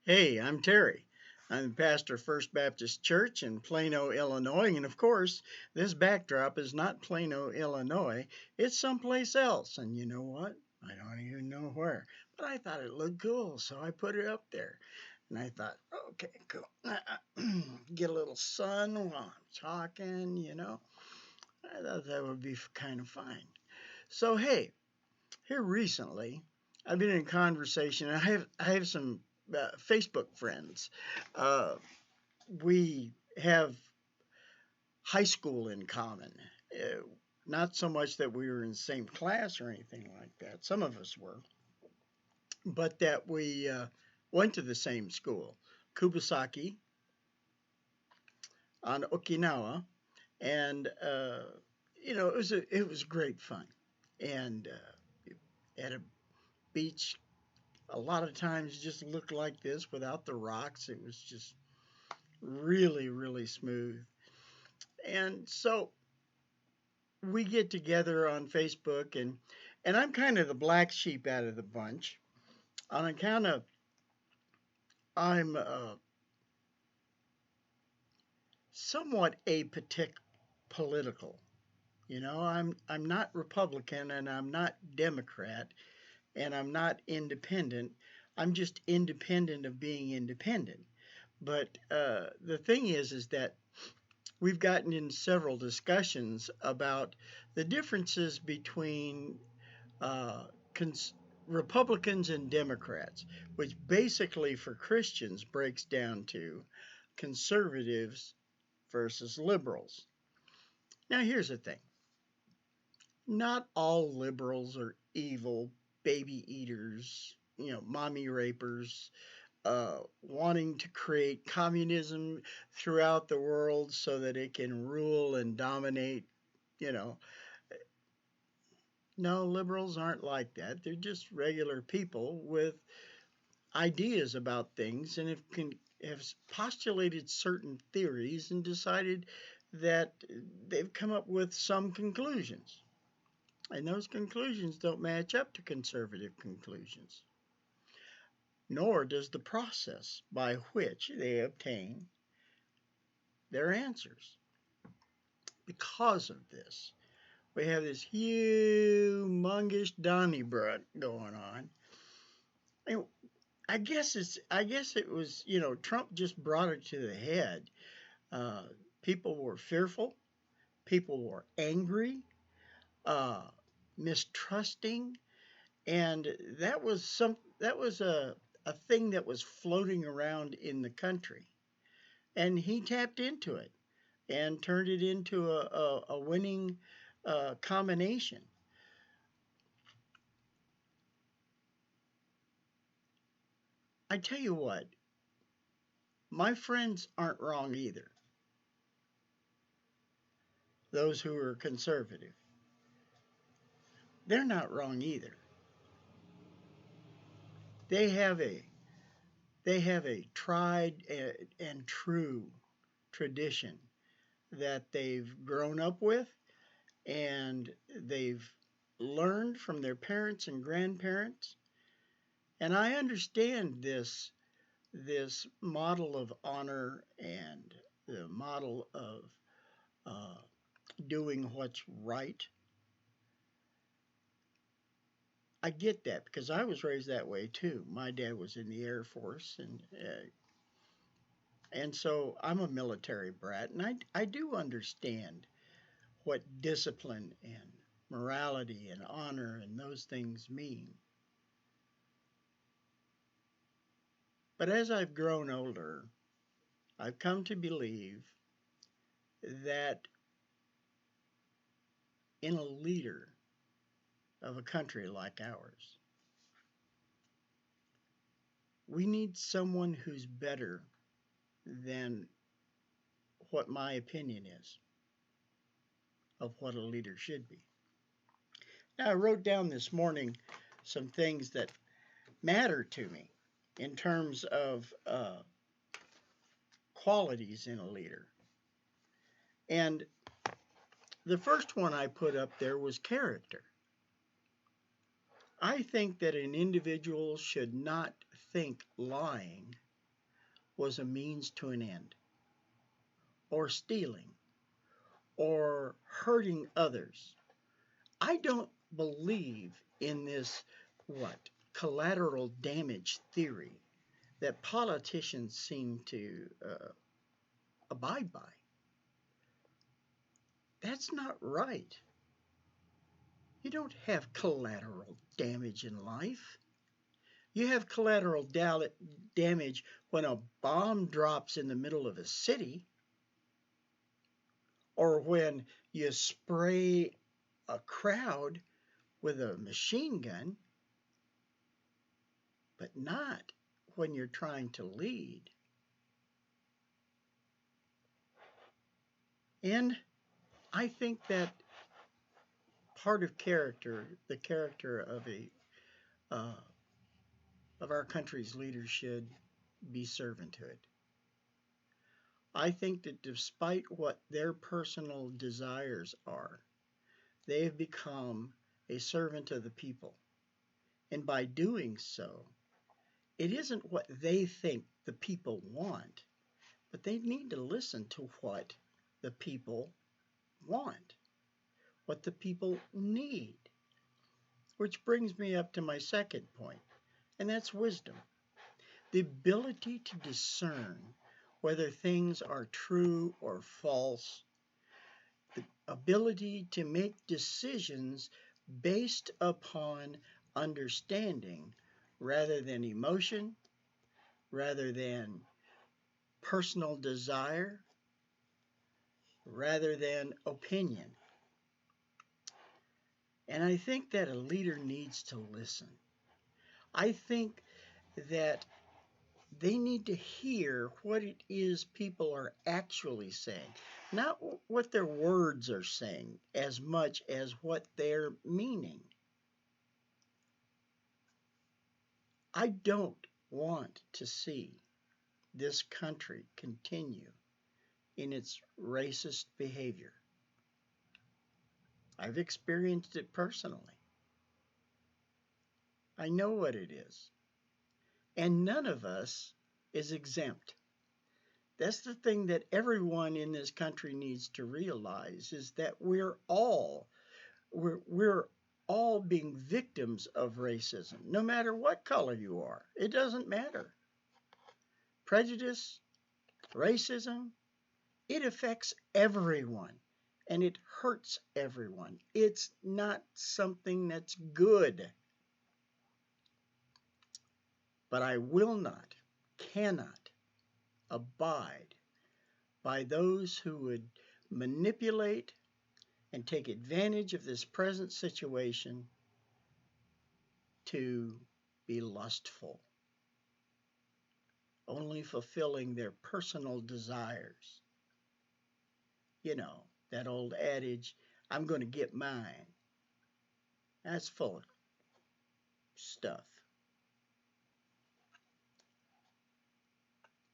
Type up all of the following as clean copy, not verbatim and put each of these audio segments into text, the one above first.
Hey, I'm Terry. I'm the pastor of First Baptist Church in Plano, Illinois. And of course, this backdrop is not Plano, Illinois. It's someplace else. And you know what? I don't even know where. But I thought it looked cool, so I put it up there. And I thought, okay, cool. Get a little sun while I'm talking. I thought that would be kind of fine. So, hey, here recently, I've been in conversation. I have some Facebook friends. Uh, we have high school in common. Uh, Not so much that we were in the same class or anything like that. Some of us were, but that we went to the same school, Kubasaki on Okinawa, and it was great fun, and at a beach a lot of times just looked like this without the rocks. It was just really, really smooth. And so we get together on Facebook, and I'm kind of the black sheep out of the bunch on account of I'm somewhat apolitical. I'm not Republican and I'm not Democrat and I'm not independent. I'm just independent of being independent. But the thing is that we've gotten in several discussions about the differences between uh, cons- Republicans and Democrats, which basically for Christians breaks down to conservatives versus liberals. Now, here's the thing, not all liberals are evil baby eaters, mommy rapers, wanting to create communism throughout the world so that it can rule and dominate. You know, no, liberals aren't like that. They're just regular people with ideas about things and have postulated certain theories and decided that they've come up with some conclusions. And those conclusions don't match up to conservative conclusions, nor does the process by which they obtain their answers. Because of this, we have this humongous Donnybrook going on. And I guess it was, Trump just brought it to the head. Uh, People were fearful, people were angry, uh, mistrusting, and that was a thing that was floating around in the country. And he tapped into it and turned it into a winning combination. I tell you what, my friends aren't wrong either. Those who are conservative, they're not wrong either. They have a they have a tried and true tradition that they've grown up with and they've learned from their parents and grandparents. And I understand this model of honor and the model of uh, doing what's right. I get that because I was raised that way too. My dad was in the Air Force, and so I'm a military brat, and I do understand what discipline and morality and honor and those things mean. But as I've grown older, I've come to believe that in a leader of a country like ours, we need someone who's better than what my opinion is of what a leader should be. Now, I wrote down this morning some things that matter to me in terms of qualities in a leader. And the first one I put up there was character. I think that an individual should not think lying was a means to an end, or stealing, or hurting others. I don't believe in this, what, collateral damage theory that politicians seem to abide by. That's not right. You don't have collateral damage in life. You have collateral damage when a bomb drops in the middle of a city, or when you spray a crowd with a machine gun, but not when you're trying to lead. And I think that part of character, the character uh, of our country's leaders, should be servanthood. I think that despite what their personal desires are, they have become a servant of the people. And by doing so, it isn't what they think the people want, but they need to listen to what the people want, what the people need. Which brings me up to my second point, and that's wisdom. The ability to discern whether things are true or false, the ability to make decisions based upon understanding rather than emotion, rather than personal desire, rather than opinion. And I think that a leader needs to listen. I think that they need to hear what it is people are actually saying, not what their words are saying as much as what they're meaning. I don't want to see this country continue in its racist behavior. I've experienced it personally. I know what it is. And none of us is exempt. That's the thing that everyone in this country needs to realize, is that we're all being victims of racism, no matter what color you are. It doesn't matter. Prejudice, racism, it affects everyone, and it hurts everyone. It's not something that's good. But I will not, cannot abide by those who would manipulate and take advantage of this present situation to be lustful, only fulfilling their personal desires. You know, that old adage, I'm going to get mine. That's full of stuff.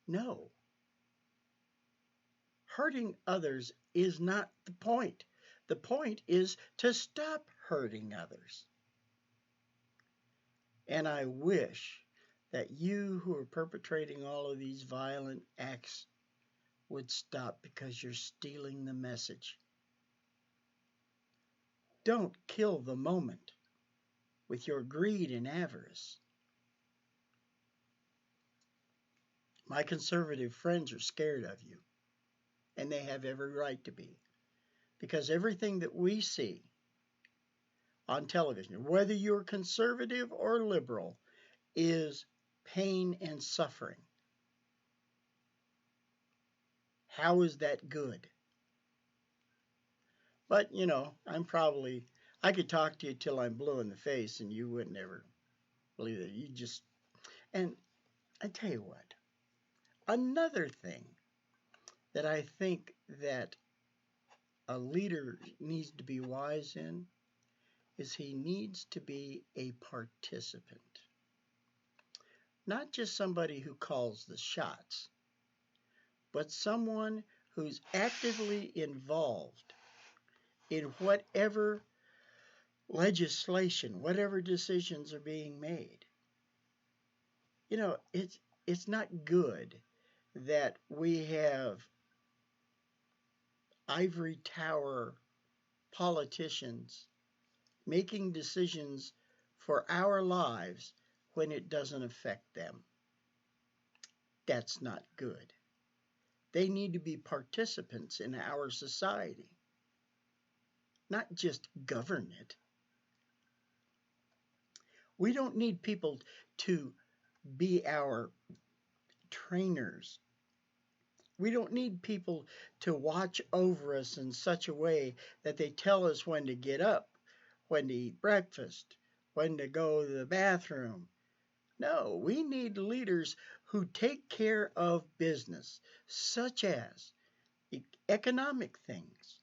No. Hurting others is not the point. The point is to stop hurting others. And I wish that you who are perpetrating all of these violent acts would stop, because you're stealing the message. Don't kill the moment with your greed and avarice. My conservative friends are scared of you, and they have every right to be, because everything that we see on television, whether you're conservative or liberal, is pain and suffering. How is that good? But, you know, I could talk to you till I'm blue in the face and you wouldn't ever believe it. And I tell you what, another thing that I think that a leader needs to be wise in is he needs to be a participant. Not just somebody who calls the shots, but someone who's actively involved in whatever legislation, whatever decisions are being made. You know, it's not good that we have ivory tower politicians making decisions for our lives when it doesn't affect them. That's not good. They need to be participants in our society, not just govern it. We don't need people to be our trainers. We don't need people to watch over us in such a way that they tell us when to get up, when to eat breakfast, when to go to the bathroom. No, we need leaders who take care of business, such as economic things,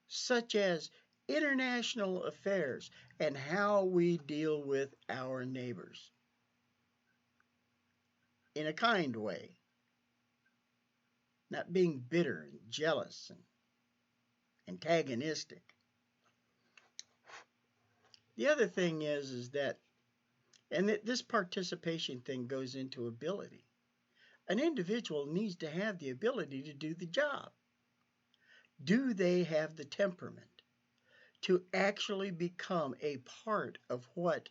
such as international affairs, and how we deal with our neighbors in a kind way, not being bitter and jealous and antagonistic. The other thing is that, and this participation thing goes into ability. An individual needs to have the ability to do the job. Do they have the temperament to actually become a part of what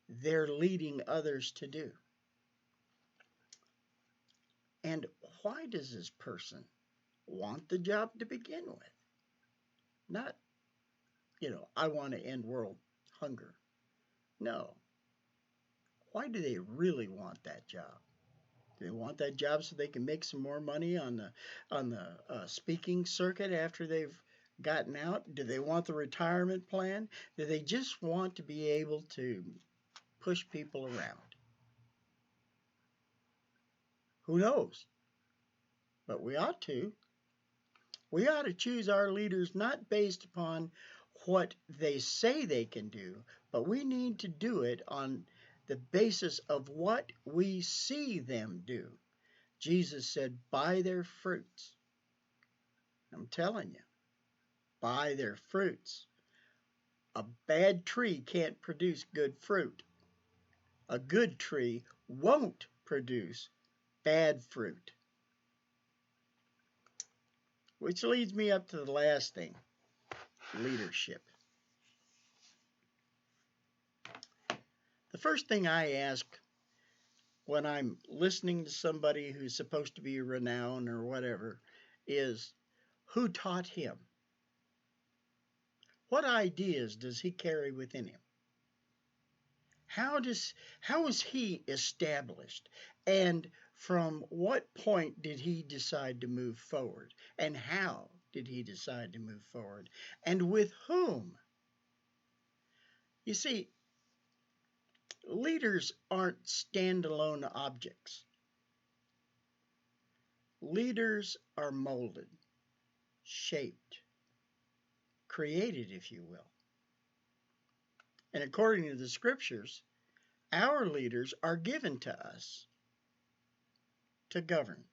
they're leading others to do? And why does this person want the job to begin with? Not, I want to end world hunger. No. Why do they really want that job? Do they want that job so they can make some more money on the speaking circuit after they've gotten out? Do they want the retirement plan? Do they just want to be able to push people around? Who knows? But we ought to. We ought to choose our leaders not based upon what they say they can do, but we need to do it on the basis of what we see them do. Jesus said, by their fruits. I'm telling you, by their fruits. A bad tree can't produce good fruit. A good tree won't produce bad fruit. Which leads me up to the last thing, leadership. The first thing I ask when I'm listening to somebody who's supposed to be renowned or whatever is, who taught him? What ideas does he carry within him? How is he established? And from what point did he decide to move forward? And how did he decide to move forward? And with whom? You see, leaders aren't standalone objects. Leaders are molded, shaped, created, if you will. And according to the scriptures, our leaders are given to us to govern.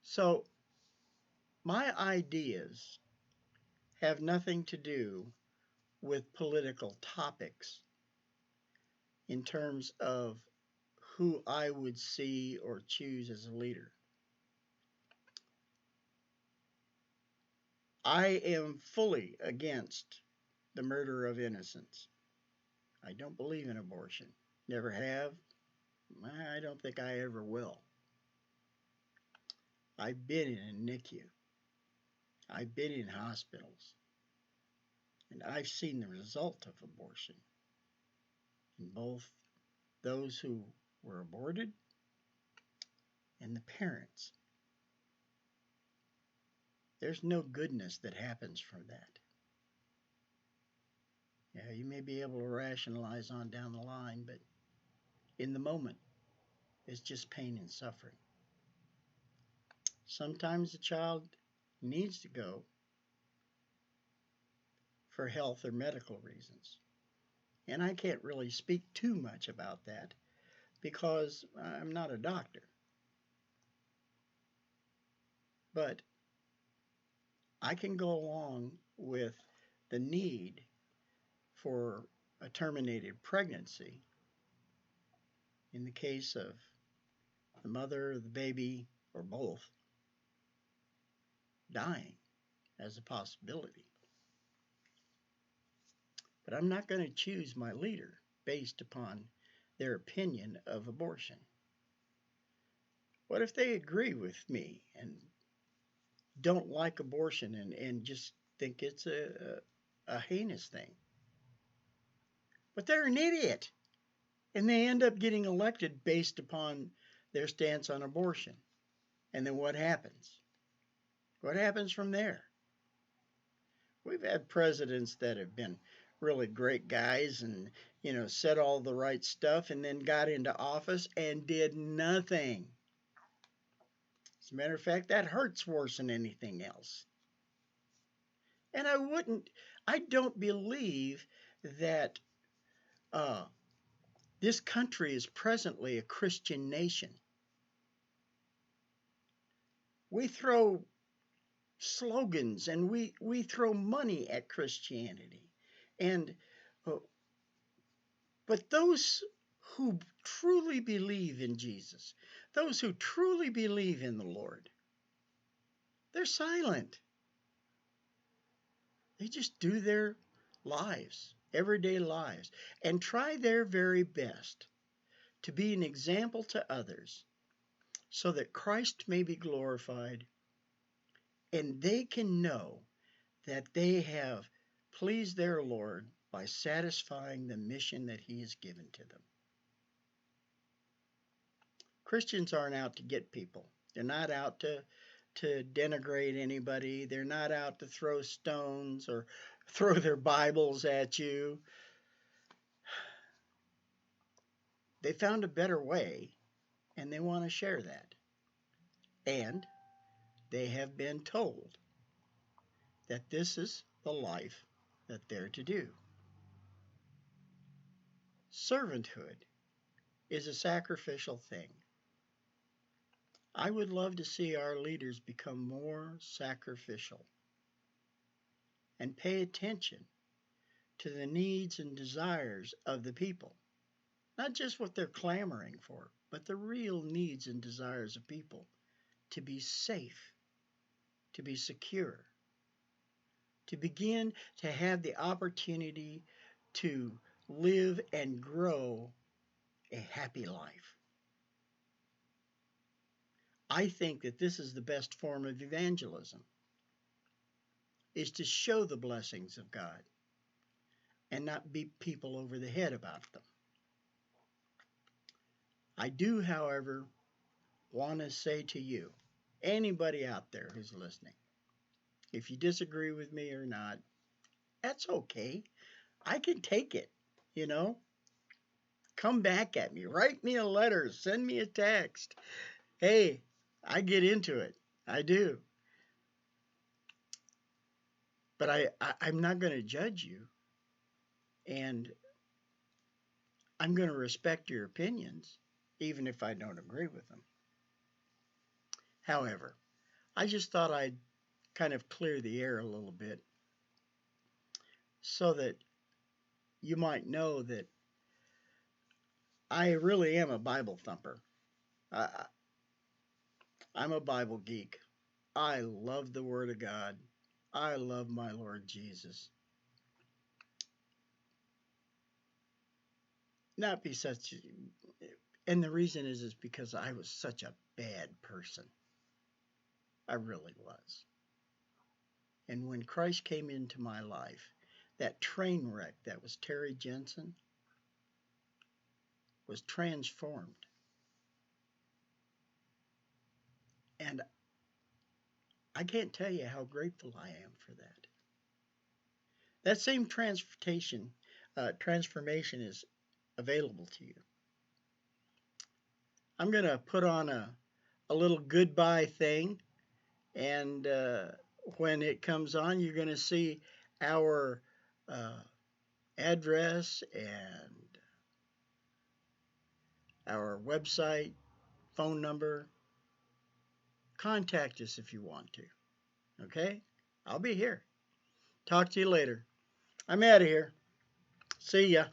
So, my ideas have nothing to do with political topics in terms of who I would see or choose as a leader. I am fully against the murder of innocents. I don't believe in abortion. Never have. I don't think I ever will. I've been in a NICU. I've been in hospitals. And I've seen the result of abortion in both those who were aborted and the parents. There's no goodness that happens from that. Yeah, you may be able to rationalize on down the line, but in the moment, it's just pain and suffering. Sometimes the child needs to go for health or medical reasons. And I can't really speak too much about that because I'm not a doctor. But I can go along with the need for a terminated pregnancy in the case of the mother, the baby, or both, dying as a possibility. But I'm not going to choose my leader based upon their opinion of abortion. What if they agree with me and don't like abortion and just think it's a heinous thing? But they're an idiot. And they end up getting elected based upon their stance on abortion. And then what happens? What happens from there? We've had presidents that have been really great guys and, said all the right stuff and then got into office and did nothing. As a matter of fact, that hurts worse than anything else. And I don't believe that this country is presently a Christian nation. We throw slogans and we throw money at Christianity. And but those who truly believe in Jesus, those who truly believe in the Lord, they're silent. They just do their lives, everyday lives, and try their very best to be an example to others so that Christ may be glorified and they can know that they have pleased their Lord by satisfying the mission that He has given to them. Christians aren't out to get people. They're not out to denigrate anybody. They're not out to throw stones or throw their Bibles at you. They found a better way, and they want to share that. And they have been told that this is the life that they're to do. Servanthood is a sacrificial thing. I would love to see our leaders become more sacrificial and pay attention to the needs and desires of the people. Not just what they're clamoring for, but the real needs and desires of people to be safe, to be secure, to begin to have the opportunity to live and grow a happy life. I think that this is the best form of evangelism, is to show the blessings of God and not beat people over the head about them. I do, however, want to say to you, anybody out there who's listening, if you disagree with me or not, that's okay. I can take it, Come back at me. Write me a letter. Send me a text. Hey, I get into it. I do. But I'm not going to judge you. And I'm going to respect your opinions, even if I don't agree with them. However, I just thought I'd kind of clear the air a little bit so that you might know that I really am a Bible thumper. I'm a Bible geek. I love the Word of God. I love my Lord Jesus. Not be such, and the reason is because I was such a bad person. I really was. And when Christ came into my life, that train wreck that was Terry Jensen was transformed. And I can't tell you how grateful I am for that. That same transformation is available to you. I'm going to put on a little goodbye thing, and when it comes on, you're going to see our address and our website, phone number. Contact us if you want to. Okay? I'll be here. Talk to you later. I'm out of here. See ya.